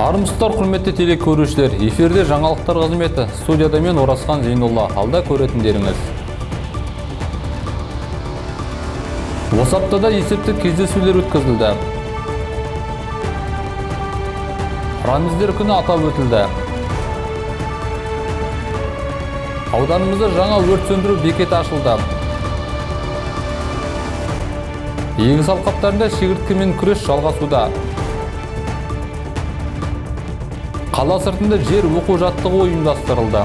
Армысыздар, құрметті телекөрушілер. Эфирде жаңалықтар қызметі. Студияда мен Оразхан Зейнолла. Алда көретіндеріңіз. Осы аптада есептік кездесулер өткізілді. Рәміздер күні атап өтілді. Ауданымызда жаңа өрт сөндіру бекеті ашылды. Егіс алқаптарында шегірткемен күрес жалғасуда. Қала сыртында жер оқу жаттығу ұйымдастырылды.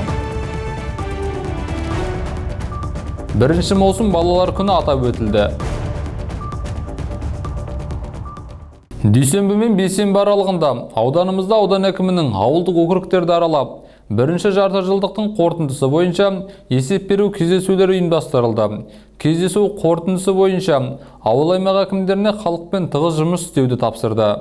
1 маусым балалар күні атап өтілді. Дүйсенбі мен бейсенбі аралығында ауданымызда аудан әкімінің ауылдық округтерді аралап, бірінші жарты жылдықтың қорытындысы бойынша есеп беру кездесулері ұйымдастырылды. Кездесу қорытындысы бойынша ауыл аймақ әкімдеріне халықпен тығыз жұмыс істеуді тапсырды.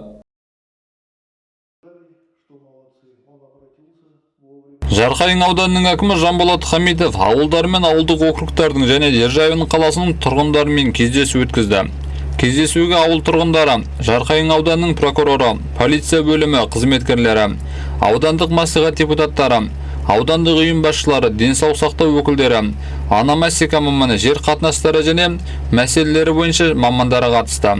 Жарқайың ауданының әкімі Жанболат Хамитов ауылдар мен ауылдық округтардың және Державин қаласының тұрғындарымен кездесу өткізді. Кездесуге ауыл тұрғындары, Жарқайың ауданының прокуроры, полиция бөлімі қызметкерлері, аудандық мәслихат депутаттары, аудандық ұйым басшылары, денсаулық сақтау өкілдері, аномастика маманы, жер қатынастары және мәселелері бойынша мамандары қатысты.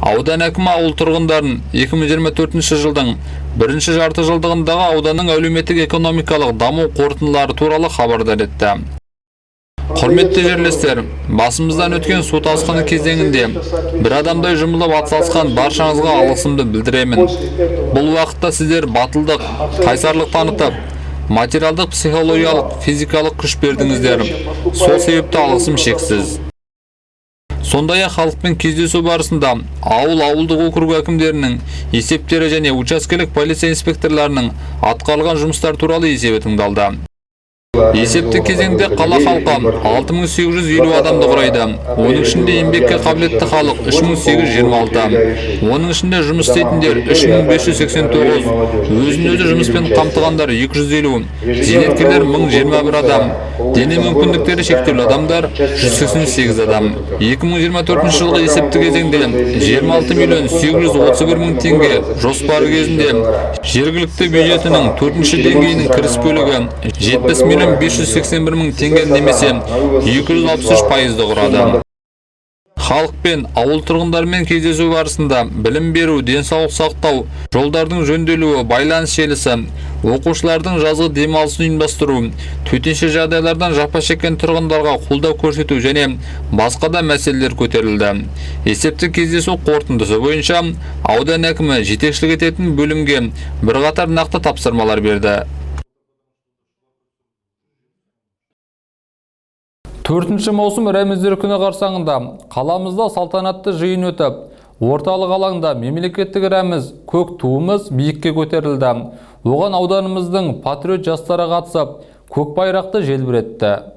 Аудан әкімі ауыл тұрғындарын 2024 жылдың 1 жарты жылдығындағы ауданның әлеуметтік экономикалық даму қорытындылары туралы хабардар етті. Құрметті жерлестер, басымыздан өткен су тасқыны кезеңінде бір адамдай жұмылып атсалысқан баршаңызға алғысымды білдіремін. Бұл уақытта сіздер батылдық, қайсарлық танытып, материалдық, психологиялық, физикалық күш бердіңіздер. Сол себепті алғысым шексіз. Сондай-ақ халықпен кездесу барысында ауылдық округ әкімдерінің есептері және учаскелік полиция инспекторларының атқарылған жұмыстар туралы есебі тыңдалды. Есепті кезеңде қала халқы 6850 адамды құрайды. Оның ішінде еңбекке қабілетті халық 3826. Оның ішінде жұмыс істейтіндер 3589, өзін-өзі жұмыспен қамтығандар 250, зейнеткерлер 1021 адам, дене мүмкіндіктері шектеулі адамдар 188 адам. 2024 жылғы есепті кезеңде 26.831.000 теңге жоспары кезінде жергілікті бюджетінің 4-ші деңгейінің кіріс бөлігі 70.581.000 теңге немесе 263% құрады. Халықпен ауыл тұрғындарымен кездесу барысында білім беру, денсаулық сақтау, жолдардың жөнделуі, байланыс желісі, оқушылардың жазғы демалысын ұйымдастыру, төтенше жағдайлардан жапа шеккен тұрғындарға қолдау көрсету және басқа да мәселелер көтерілді. Есепті кездесу қорытындысы бойынша аудан әкімі жетекшілік ететін бөлімге бірқатар нақты тапсырмалар берді. 4 маусым рәміздер күні қарсаңында қаламызда салтанатты жиын өтіп, орталық алаңда мемлекеттік рәміз көк туымыз биікке көтерілді. Оған ауданымыздың патриот жастары қатысып, көк байрақты желбіретті.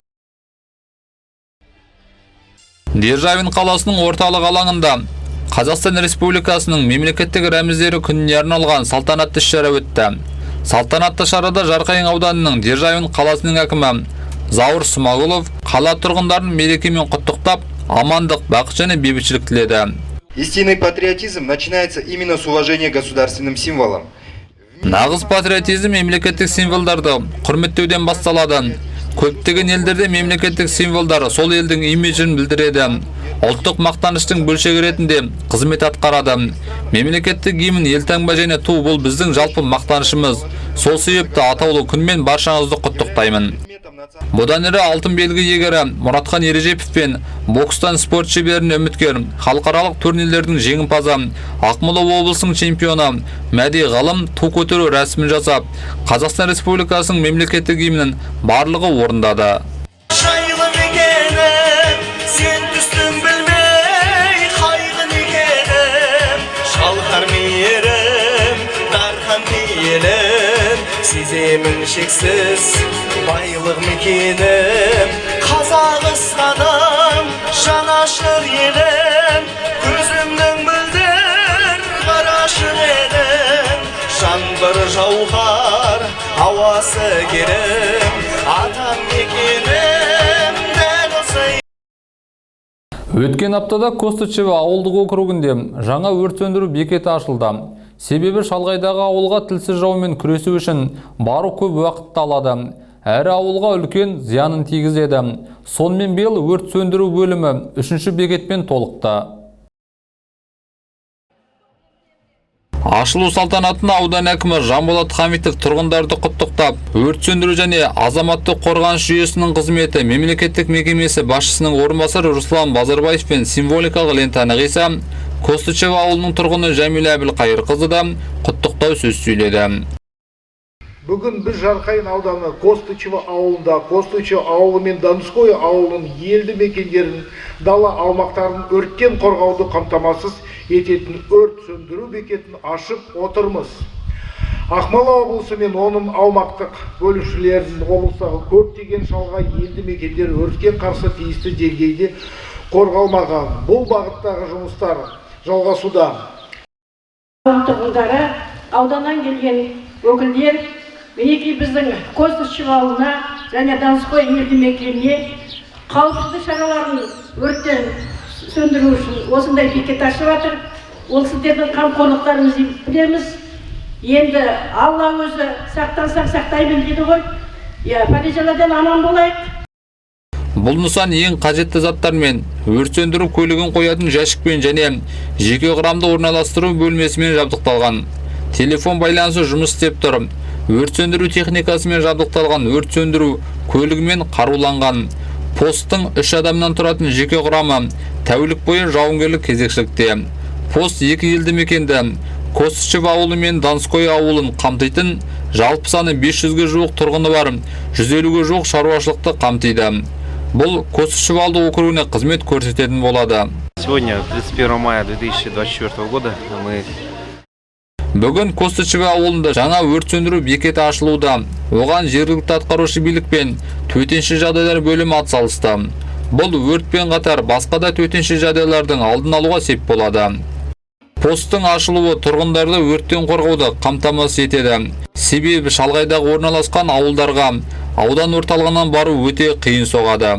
Державин қаласының орталық алаңында Қазақстан Республикасының мемлекеттік рәміздері күніне арналған салтанатты шара өтті. Салтанатты шарада Жарқайың ауданының Державин қаласының әкімі Заур Смағұлов қала тұрғындарын мерекемен құттықтап, амандық, бақыт және бейбітшілік тіледі. Истинный патриотизм начинается именно с уважения к государственным символам. Нағыз патриотизм мемлекеттік символдарды құрметтеуден басталады. Көптеген елдерде мемлекеттік символдар сол елдің имиджін білдіреді. Ұлттық мақтаныштың бөлшегі ретінде қызмет атқарады. Мемлекеттік гимн, елтаңба және ту бұл біздің жалпы мақтанышымыз. Сол себепті атаулы күнмен баршаңызды құттықтаймын. Бұдан әрі алтын белгі иегері Мұратхан Ережепов пен бокстан спорт шеберіне үміткер, халықаралық турнирлердің жеңімпазы, Ақмола облысының чемпионы Мәди Ғалым ту көтеру рәсімін жасап, Қазақстан Республикасының мемлекеттік гимнін барлығы орындады. Сеземін шексіз байлық мекенім, Қазақстаным жанашыр елім, көзімнің білдір қарашық елім, жаңбыр жауғар ауасы керім, атам мекенім дәл осы. Өткен аптада Костычево ауылдық округінде жаңа өрт сөндіру бекеті ашылды. Себебі шалғайдағы ауылға тілсіз жаумен күресу үшін бару көп уақытты алады. Әрі ауылға үлкен зиянын тигізеді. Сонымен биыл өрт сөндіру бөлімі 3-ші бекетпен толықты. Ашылу салтанатына аудан әкімі Жанболат Хамитов тұрғындарды құттықтап, өрт сөндіру және азаматтық қорғаныс жүйесінің қызметі мемлекеттік мекемесі басшысының орынбасары Руслан Базарбаевпен символикалық лентаны қиса, Костычева ауылының тұрғыны Жәмила Әбілқайырқызы да құттықтау сөз сөйледі. Бүгін біз Жарқайың ауданы Костычева ауылында, Костычева ауылы мен Донской ауылының елді мекендерін, дала аумақтарын өрттен қорғауды қамтамасыз ететін өрт сөндіру бекетін ашып отырмыз. Ақмола облысы мен оның аумақтық бөлушілерінің облыстағы көптеген шалғай елді мекендер өртке қарсы тиісті деңгейде қорғалмаған. Бұл бағыттағы жұмыстар жалғасуда. Тұрғындары, ауданнан келген өкілдер мінекей біздің Костычева ауылына және Донской елді мекеніне қауіпсіздік шараларын өрттен сөндіру үшін осындай бекет ашып жатыр. Ол сіздердің қамқорлықтарыңызды білеміз. Енді Алла өзі сақтансақ сақтаймын дейді ғой. Пәле-жаладан аман болайық. Бұл нысан ең қажетті заттармен, өрт сөндіру көлігін қоятын жәшікпен және жеке құрамды орналастыру бөлмесімен жабдықталған. Телефон байланысы жұмыс істеп тұр. Өрт сөндіру техникасымен жабдықталған өрт сөндіру көлігімен қаруланған. Посттың 3 адамнан тұратын жеке құрамы тәулік бойы жауынгерлік кезекшілікте. Пост 2 елді мекенді, Костычева ауылы мен Донской ауылын қамтитын, жалпы саны 500-ге жуық тұрғыны бар, 150-ге жуық шаруашылықты қамтиды. Бұл Костычева ауылдық округіне қызмет көрсететін болады. Сегодня, 31 мая 2024 года, мы Бүгін Костычева ауылында жаңа өрт сөндіру бекеті ашылуда. Оған жергілікті атқарушы билік пен төтенше жағдайлар бөлімі атсалысты. Бұл өртпен қатар басқа да төтенше жағдайлардың алдын алуға сеп болады. Посттың ашылуы тұрғындарды өрттен қорғауды қамтамасыз етеді. Себебі шалғайдағы орналасқан ауылдарға аудан орталығынан бару өте қиын соғады.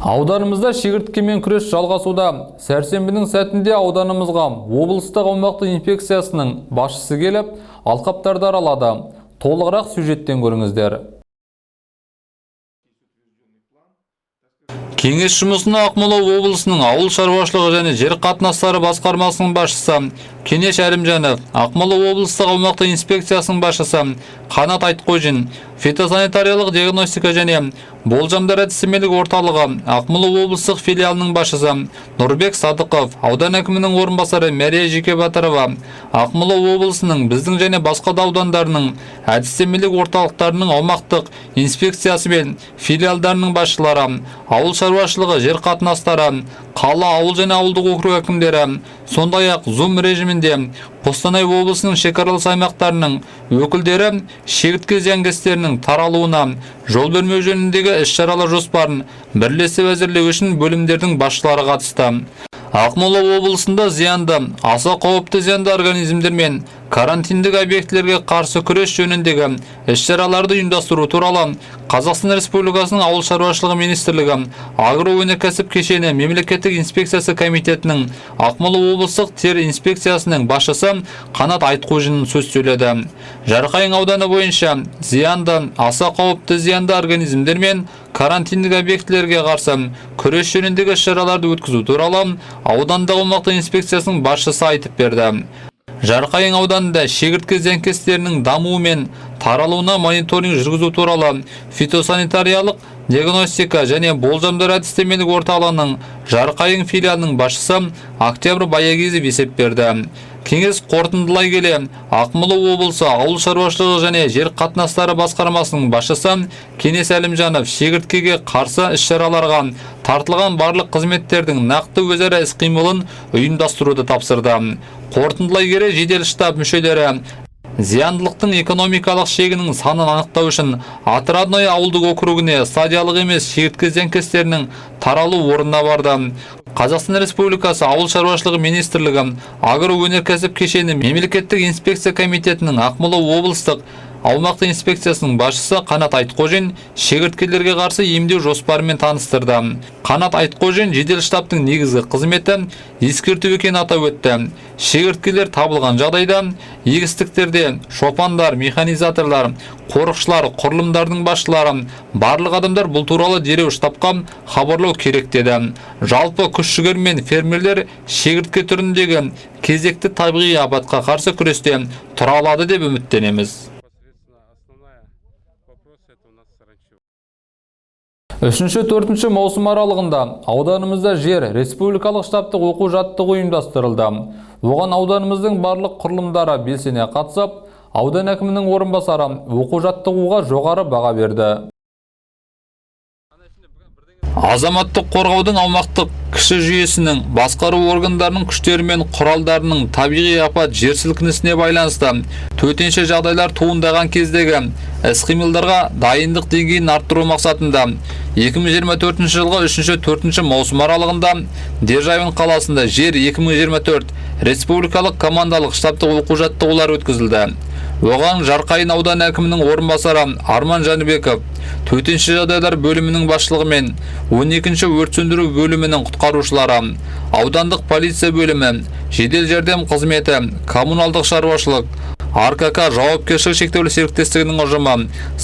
Ауданымызда шегірткемен күрес жалғасуда. Сәрсенбінің сәтінде ауданымызға облыстық аумақтық инспекциясының басшысы келіп, алқаптарды аралады. Толығырақ сюжеттен көріңіздер. Кеңес жұмысына Ақмола облысының ауыл шаруашылығы және жер қатынастары басқармасының басшысы Кенеш Әрімжанов, Ақмола облыстық аумақтық инспекциясының басшысы Қанат Айтқожин, фитосанитариялық диагностика және болжамдар әдістемелік орталығы Ақмола облыстық филиалының басшысы Нұрбек Садықов, аудан әкімінің орынбасары Мәрия Жекебатырова, Ақмола облысының біздің және басқа да аудандарының әдістемелік орталықтарының аумақтық инспекциясы мен филиалдарының басшылары, ауыл шаруашылығы жер қатынастары, қала ауыл және ауылдық округ әкімдері, сондай-ақ Zoom режимінде Қостанай облысының шекаралас аймақтарының өкілдері шегіртке зиянкестерінің таралуына жол бермеу жөніндегі іс-шаралар жоспарын бірлесіп әзірлеу үшін бөлімдердің басшылары қатысты. Ақмола облысында зиянды, аса қауіпті зиянды организмдер мен карантиндік объектілерге қарсы күрес жөніндегі іс-шараларды ұйымдастыру туралы Қазақстан Республикасының ауыл шаруашылығы министрлігі агроөнеркәсіп кешені мемлекеттік инспекциясы комитетінің Ақмола облыстық тер инспекциясының басшысы Қанат Айтқожин сөз сөйледі. Жарқайың ауданы бойынша зиянды, аса қауіпті зиянды организмдер мен карантиндік объектілерге қарсы күрес жөніндегі іс-шараларды өткізу туралы аудандағы аумақтық инспекциясының басшысы айтып берді. Жарқайың ауданында шегіртке зиянкестерінің дамуы мен таралуына мониторинг жүргізу туралы фитосанитариялық диагностика және болжамдар әдістемелік орталығының Жарқайың филиалының басшысы Октябрь Баягезов есеп берді. Кеңес қорытындылай келе, Ақмола облысы ауыл шаруашылығы және жер қатынастары басқармасының басшысы Кенеш Әлімжанов шегірткеге қарсы іс-шараларға тартылған барлық қызметтердің нақты өзара іс-қимылын ұйымдастыруды тапсырды. Қорытындылай келе жедел штаб мүшелері зияндылықтың экономикалық шегінің санын анықтау үшін Отрадной ауылдық округіне стадиялық емес шегіртке зиянкестерінің таралу орнына барды. Қазақстан Республикасы ауыл шаруашылығы министрлігі агроөнеркәсіп кешені мемлекеттік инспекция комитетінің Ақмола облыстық Аумақтық инспекциясының басшысы Қанат Айтқожин шегірткелерге қарсы емдеу жоспарымен таныстырды. Қанат Айтқожин жедел штабтың негізгі қызметі ескерту екенін атап өтті. Шегірткелер табылған жағдайда егістіктерде шопандар, механизаторлар, қорықшылар, құрылымдардың басшылары, барлық адамдар бұл туралы дереу штабқа хабарлау керек деді. Жалпы күш-жүгермен фермерлер шегіртке түріндегі кезекті табиғи апатқа қарсы күресте тұра алады деп үміттенеміз. 3-4 маусым аралығында ауданымызда жер республикалық штабтық оқу-жаттығу ұйымдастырылды. Оған ауданымыздың барлық құрылымдары белсене қатысып, аудан әкімінің орынбасары оқу-жаттығуға жоғары баға берді. Азаматтық қорғаудың аумақтық кіші жүйесінің басқару органдарының күштері мен құралдарының табиғи апат жер сілкінісіне байланысты төтенше жағдайлар туындаған кездегі іс-қимылдарға дайындық деңгейін арттыру мақсатында 2024 жылғы 3-4 маусым аралығында Державин қаласында жер 2024 республикалық командалық штабтық оқу-жаттығулар өткізілді. Оған Жарқайың ауданы әкімінің орынбасары Арман Жаныбеков, төтенше жағдайлар бөлімінің басшылығымен 12-ші өрт сөндіру бөлімінің құтқарушылары, аудандық полиция бөлімі, жедел жәрдем қызметі, коммуналдық шаруашылық, РКК жауапкершілігі шектеулі серіктестігінің ұжымы,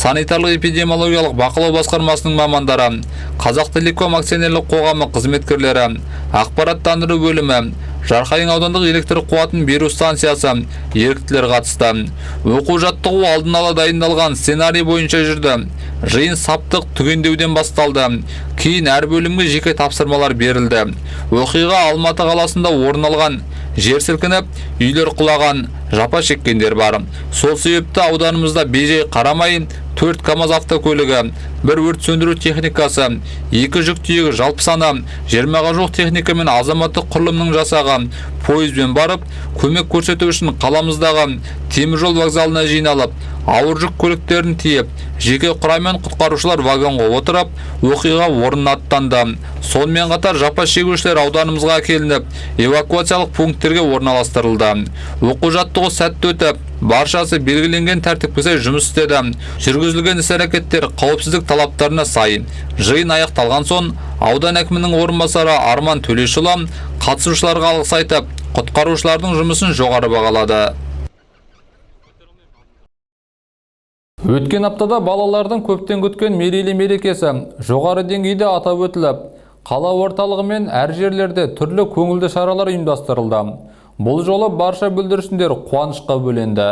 санитарлық-эпидемиологиялық бақылау басқармасының мамандары, Қазақтелеком акционерлік қоғамы қызметкерлері, ақпараттандыру бөлімі, Жарқайың аудандық электр қуатын беру станциясы еріктілер қатысты. Оқу-жаттығу алдын ала дайындалған сценарий бойынша жүрді. Жиын саптық түгендеуден басталды. Кейін әр бөлімге жеке тапсырмалар берілді. Оқиға Алматы қаласында орын алған. Жер сілкініп, үйлер құлаған, жапа шеккендер бар. Сол себепті ауданымызда бей-жай қарамай 4 КАМАЗ автокөлігі, 1 өрт сөндіру техникасы, 2 жүк тиегі жалпы саны 20-ға жуық техника мен азаматтық құрылымның жасағы пойызбен барып, көмек көрсету үшін қаламыздағы теміржол вокзалына жиналып, ауыр жүк көліктерін тиеп, жеке құраммен құтқарушылар вагонға отырып, оқиға орнына аттанды. Сонымен қатар жапа шегушілер ауданымызға әкелініп, эвакуациялық пункттерге орналастырылды. Оқу-жаттығу сәтті өтіп, баршасы белгіленген тәртіпке сай жұмыс істеді. Жүргізілген іс-әрекеттер қауіпсіздік талаптарына сай. Жиын аяқталған соң, аудан әкімінің орынбасары Арман Төлешұлы қатысушыларға алғыс айтып, құтқарушылардың жұмысын жоғары бағалады. Өткен аптада балалардың көптен күткен мерейлі мерекесі жоғары деңгейде атап өтіліп, қала орталығы мен әр жерлерде түрлі көңілді шаралар ұйымдастырылды. Бұл жолы барша бүлдіршіндер қуанышқа бөленді.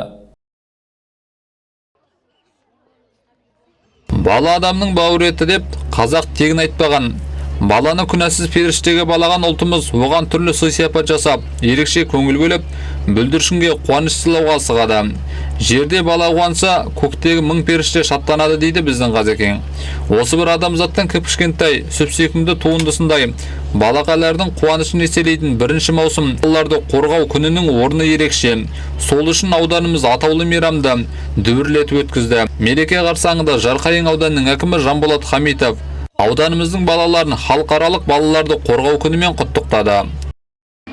Бала адамның бауыр еті деп қазақ тегін айтпаған. Баланы күнәсіз періштеге балаған ұлтымыз оған түрлі сый-сияпат жасап, ерекше көңіл бөліп, бүлдіршінге қуаныш сыйлауға асығады. Жерде бала қуанса, көктегі мың періште шаттанады дейді біздің Қазекең. Осы бір адамзаттың кіп-кішкентай, сүп-сүйкімді туындысындай балақайлардың қуанышын еселейтін 1 маусым балаларды қорғау күнінің орны ерекше. Сол үшін ауданымыз атаулы мейрамды дүбірлетіп өткізді. Мереке қарсаңында Жарқайың ауданының әкімі Жанболат Хамитов ауданымыздың балаларын халықаралық балаларды қорғау күнімен құттықтады.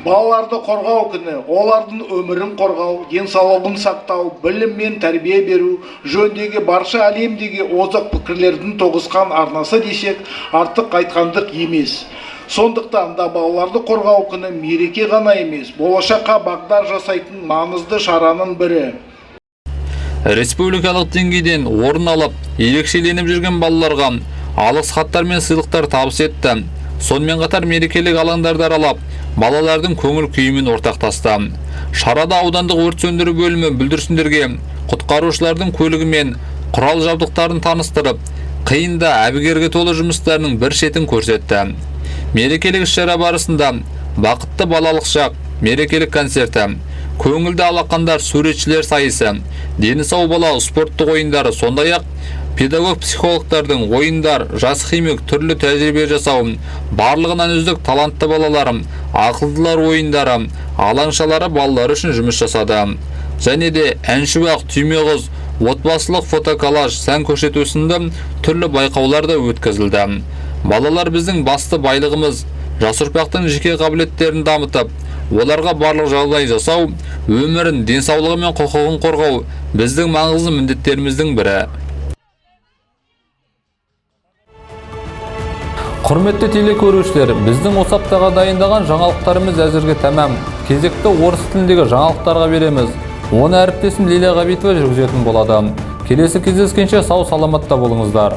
Балаларды қорғау күні, олардың өмірін қорғау, денсаулығын сақтау, білім мен тәрбие беру жөніндегі барша әлемдегі озық пікірлердің тоғысқан арнасы десек, артық айтқандық емес. Сондықтан да балаларды қорғау күні мереке ғана емес, болашаққа бағдар жасайтын маңызды шараның бірі. Республикалық деңгейден орын алып, ерекшеленіп жүрген балаларға алғыс хаттар мен сыйлықтар табыс етті. Сонымен қатар мерекелік алаңдарды аралап, балалардың көңіл күйімен ортақтасты. Шарада аудандық өрт сөндіру бөлімі бүлдіршіндерге құтқарушылардың көлігі мен құрал жабдықтарын таныстырып, қиында әбігерге толы жұмыстарының бір шетін көрсетті. Мерекелік іс-шара барысында бақытты балалық шақ, мерекелік концерті, көңілді алақандар суретшілер сайысы, дені сау бала спорттық ойындары, сондай-ақ педагог-психологтардың ойындар, жас химик түрлі тәжірибе жасау, барлығынан үздік талантты балаларым, ақылдылар ойындары, алаңшалары балалар үшін жұмыс жасады. Және де әншуақ, түймеғыз, отбасылық фотоколлаж, сән көрсету сынды түрлі байқаулар да өткізілді. Балалар біздің басты байлығымыз, жас ұрпақтың жеке қабілеттерін дамытып, Оларға барлық жағдай жасау, өмірін, денсаулығы мен құқығын қорғау біздің маңызды міндеттеріміздің бірі. Құрметті телекөрушілер, біздің осы аптаға дайындаған жаңалықтарымыз әзірге тәмам. Кезекті орыс тіліндегі жаңалықтарға береміз. Оны әріптесім Лилия Ғабитова жүргізетін болады. Келесі кездескенше сау саламатта болыңыздар.